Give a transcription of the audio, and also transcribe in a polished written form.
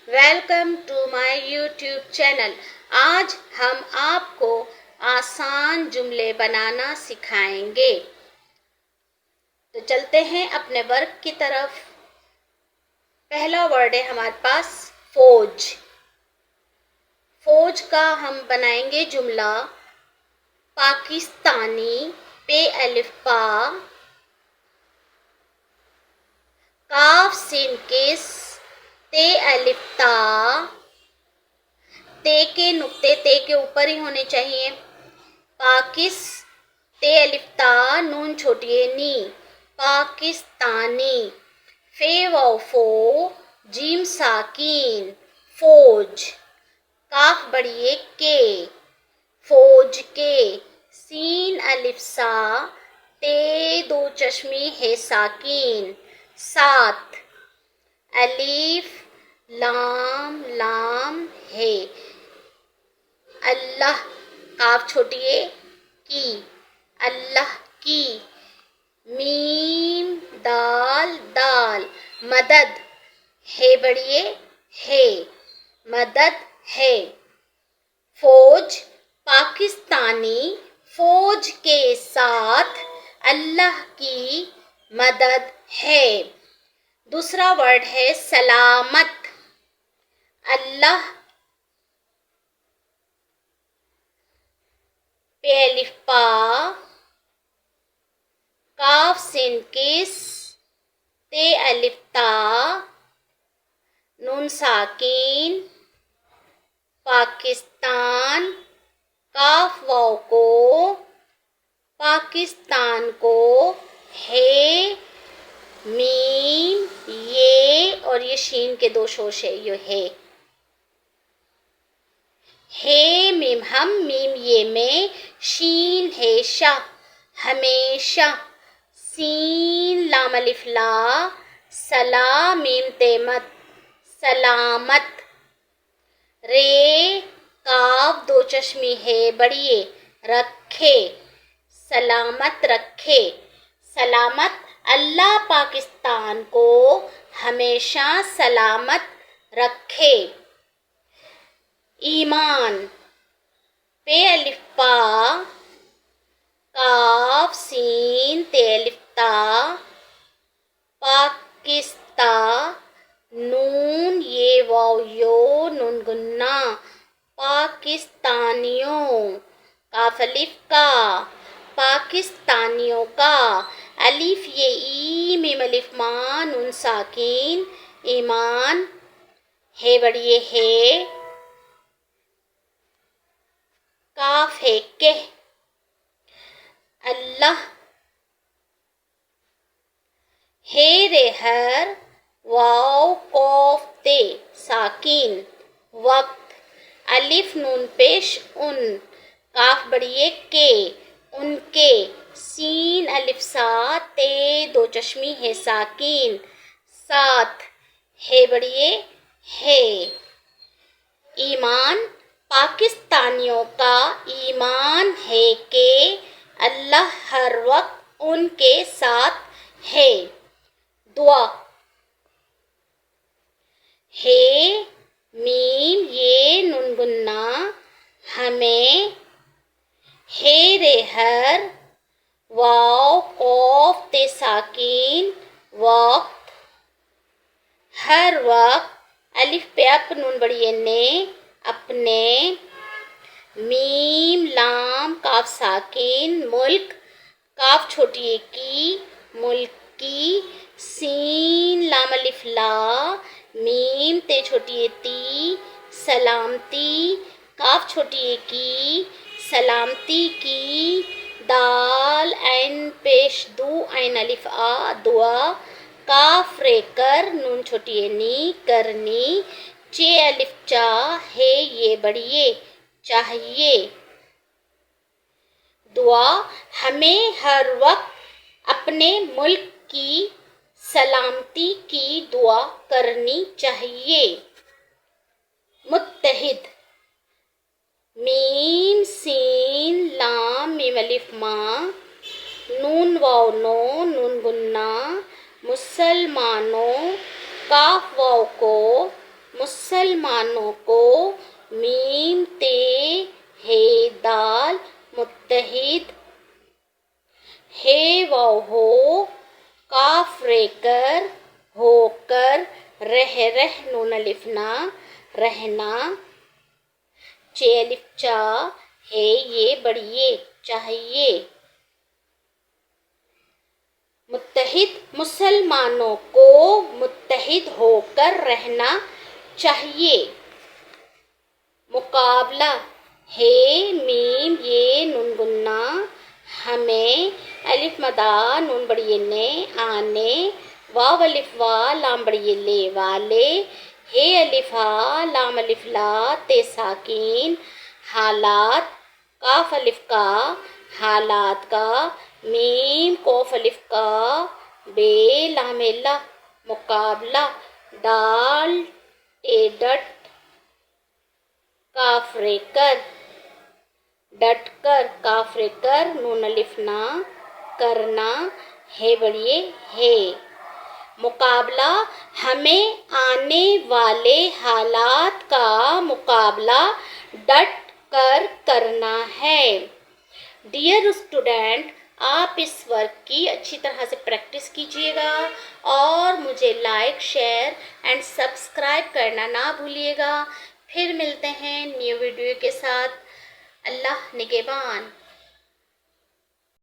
Welcome to my YouTube channel. آج ہم آپ کو آسان جملے بنانا سکھائیں گے۔ تو چلتے ہیں اپنے ورک کی طرف۔ پہلا ورڈ ہے ہمارے پاس فوج۔ فوج کا ہم بنائیں گے جملہ پاکستانی پے الف پا کاف سین کس تے الف تا، تے کے نقطے تے کے اوپر ہی ہونے چاہیے۔ پاکس تے الف تا نون چھوٹی نی، پاکستانی۔ فے واو فو جیم ساکین فوج، کاف بڑی کے فوج کے، سین الف سا تے دو چشمی ہے ساکین سات، الف لام لام ہے، اللہ کاف چھوٹی کی، اللہ کی، میم دال دال، مدد ہے بڑی ہے، مدد ہے۔ فوج پاکستانی فوج کے ساتھ اللہ کی مدد ہے۔ دوسرا ورڈ ہے سلامت۔ اللہ پے الف پا کاف سین کس تے الف تا نون ساکین، پاکستان، کاف واو کو، پاکستان کو، ہے میم یہ اور یہ شین کے دو شوش ہے، یہ ہے میم ہم، میم یہ میں، شین ہے شاہ ہمیشہ، سین لام الف لا، سلا میم تے مت سلامت، رے کاف دو چشمی ہے بڑی رکھے، سلامت رکھے، سلامت اللہ پاکستان کو ہمیشہ سلامت رکھے۔ ایمان پے الف پا کاف سین تے الف تا پاکستا نون یہ واو یو نون گنا، پاکستانیوں، کاف الف کا، پاکستانیوں کا، الف یہ ای میم الف ما نون ساکین ایمان، ہے بڑی ہے، کاف ہے کہ، اللہ، ہے رے ہر واو قوف تے ساکین وقت، الف نون پیش ان، کاف بڑی کے ان کے، سین الف سا تے دو چشمی ہے ساکین ساتھ، ہے بڑی ہے۔ ایمان پاکستانیوں کا ایمان ہے کہ اللہ ہر وقت ان کے ساتھ ہے۔ دعا ہے میم یہ نون گنا ہمیں، ہے رے ہر واو قوف تے ساکین وقت، ہر وقت الف پہ اپ نون بڑی نے اپنے، میم لام کاف ساکین ملک، کاف چھوٹی کی ملک کی، سین لام الف لا میم تے چھوٹی تی سلامتی، کاف چھوٹی کی سلامتی کی، دال عین پیش دو عین الف آ دعا، کاف رے کر نون چھوٹی نی کرنی، چے الف چا ہے یہ بڑی چاہیے۔ دعا ہمیں ہر وقت اپنے ملک کی سلامتی کی دعا کرنی چاہیے۔ متحد میم سین لام میم الف ما نون واو نو نون گنا مسلمانوں، کاف واو کو، مسلمانوں کو، میم تے ہے دال متحد، ہے واو ہو، کاف رے کر ہو کر، رہ رہ نون الف نا رہنا، چے الف چا ہے یہ بڑھئے چاہیے، متحد مسلمانوں کو متحد ہو کر رہنا چاہیے، مقابلہ ہے میم یہ نون گنا، ہمیں الف مدہ نون بڑی نے آنے، واو الف وا لام بڑی لے والے، ہے الف ہا لام الف لا تے ساکین، حالات، کاف الف کا حالات کا، میم قوف الف کا بے لام لا مقابلہ، ڈال ٹے ڈٹ، کاف رے کر ڈٹ کر، کاف رے کر نون الف نا کرنا، ہے بڑھئے ہے، مقابلہ ہمیں آنے والے حالات کا مقابلہ ڈٹ کر کرنا ہے۔ ڈیئر اسٹوڈنٹ، آپ اس ورک کی اچھی طرح سے پریکٹس کیجیے گا اور مجھے لائک، شیئر اینڈ سبسکرائب کرنا نہ بھولیے گا۔ پھر ملتے ہیں نیو ویڈیو کے ساتھ۔ اللہ نگہبان۔